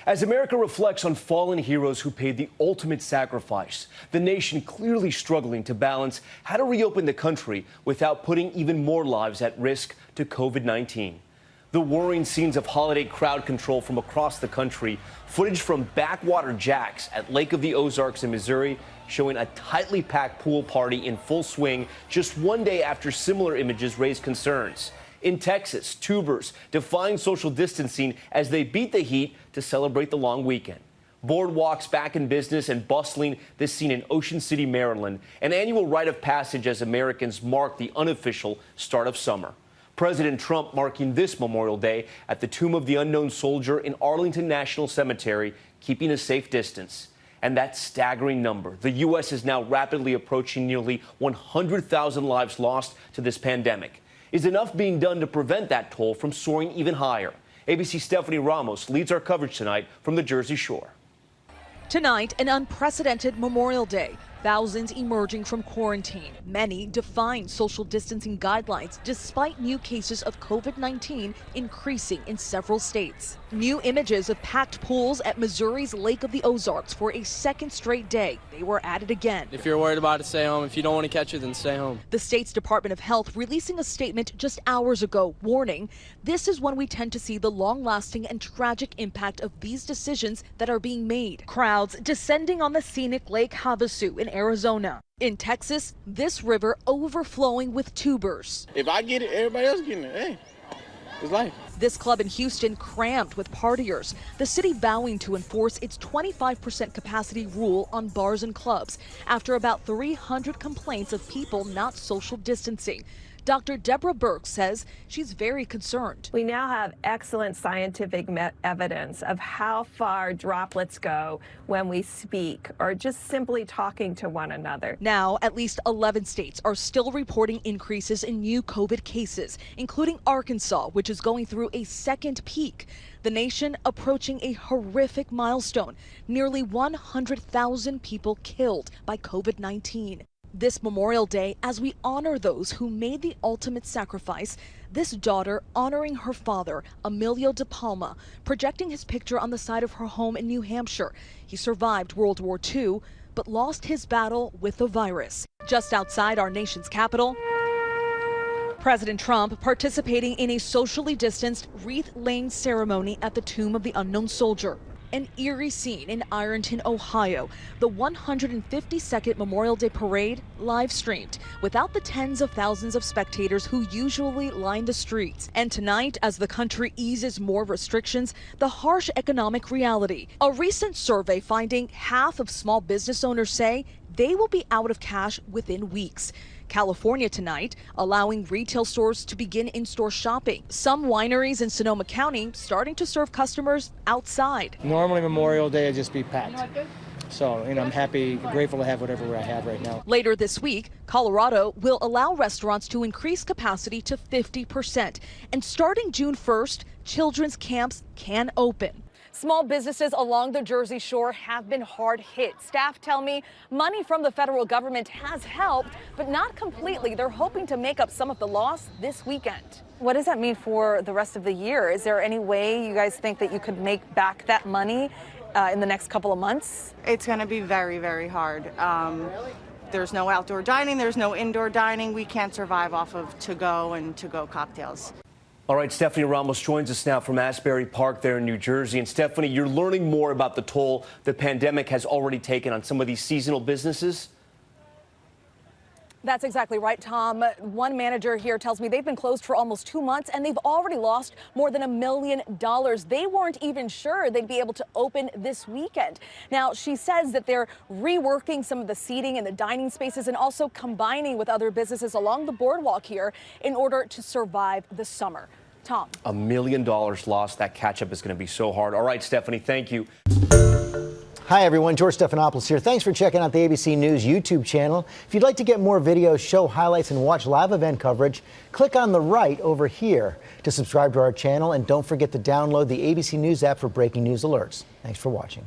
As America reflects on fallen heroes who paid the ultimate sacrifice, the nation clearly struggling to balance how to reopen the country without putting even more lives at risk to COVID-19. The worrying scenes of holiday crowd control from across the country, footage from Backwater Jack's at Lake of the Ozarks in Missouri, showing a tightly packed pool party in full swing just one day after similar images raised concerns. In Texas, tubers defying social distancing as they beat the heat to celebrate the long weekend. Boardwalks back in business and bustling, this scene in Ocean City, Maryland, an annual rite of passage as Americans mark the unofficial start of summer. President Trump marking this Memorial Day at the Tomb of the Unknown Soldier in Arlington National Cemetery, keeping a safe distance. And that staggering number. The U.S. is now rapidly approaching nearly 100,000 lives lost to this pandemic. Is enough being done to prevent that toll from soaring even higher? ABC's Stephanie Ramos leads our coverage tonight from the Jersey Shore. Tonight, an unprecedented Memorial Day. Thousands emerging from quarantine, many defying social distancing guidelines despite new cases of COVID-19 increasing in several states. New images of packed pools at Missouri's Lake of the Ozarks for a second straight day. They were added again. If you're worried about it, stay home. If you don't want to catch it, then stay home. The state's Department of Health releasing a statement just hours ago warning, this is when we tend to see the long-lasting and tragic impact of these decisions that are being made. Crowds descending on the scenic Lake Havasu in Arizona. In Texas, this river overflowing with tubers. If I get it, everybody else getting it. Hey, it's life. This club in Houston crammed with partiers. The city vowing to enforce its 25% capacity rule on bars and clubs after about 300 complaints of people not social distancing. Dr. Deborah Burke says she's very concerned. We now have excellent scientific evidence of how far droplets go when we speak or just simply talking to one another. Now, at least 11 states are still reporting increases in new COVID cases, including Arkansas, which is going through a second peak. The nation approaching a horrific milestone, nearly 100,000 people killed by COVID-19. This Memorial Day, as we honor those who made the ultimate sacrifice, this daughter honoring her father, Emilio de Palma, projecting his picture on the side of her home in New Hampshire. He survived World War II, but lost his battle with the virus. Just outside our nation's capital, President Trump participating in a socially distanced wreath-laying ceremony at the Tomb of the Unknown Soldier. An eerie scene in Ironton, Ohio. The 152nd Memorial Day Parade live streamed without the tens of thousands of spectators who usually line the streets. And tonight, as the country eases more restrictions, the harsh economic reality. A recent survey finding half of small business owners say they will be out of cash within weeks. California tonight, allowing retail stores to begin in-store shopping. Some wineries in Sonoma County starting to serve customers outside. Normally Memorial Day would just be packed. So, I'm happy, grateful to have whatever I have right now. Later this week, Colorado will allow restaurants to increase capacity to 50%. And starting June 1st, children's camps can open. Small businesses along the Jersey Shore have been hard hit. Staff tell me money from the federal government has helped, but not completely. They're hoping to make up some of the loss this weekend. What does that mean for the rest of the year? Is there any way you guys think that you could make back that money in the next couple of months? It's going to be very, very hard. There's no outdoor dining. There's no indoor dining. We can't survive off of to-go and to-go cocktails. All right, Stephanie Ramos joins us now from Asbury Park there in New Jersey. And Stephanie, you're learning more about the toll the pandemic has already taken on some of these seasonal businesses? That's exactly right, Tom. One manager here tells me they've been closed for almost 2 months and they've already lost more than $1 million. They weren't even sure they'd be able to open this weekend. Now, she says that they're reworking some of the seating and the dining spaces and also combining with other businesses along the boardwalk here in order to survive the summer. Tom. $1 million lost. That catch-up is going to be so hard. All right, Stephanie, thank you. Hi, everyone. George Stephanopoulos here. Thanks for checking out the ABC News YouTube channel. If you'd like to get more videos, show highlights, and watch live event coverage, click on the right over here to subscribe to our channel. And don't forget to download the ABC News app for breaking news alerts. Thanks for watching.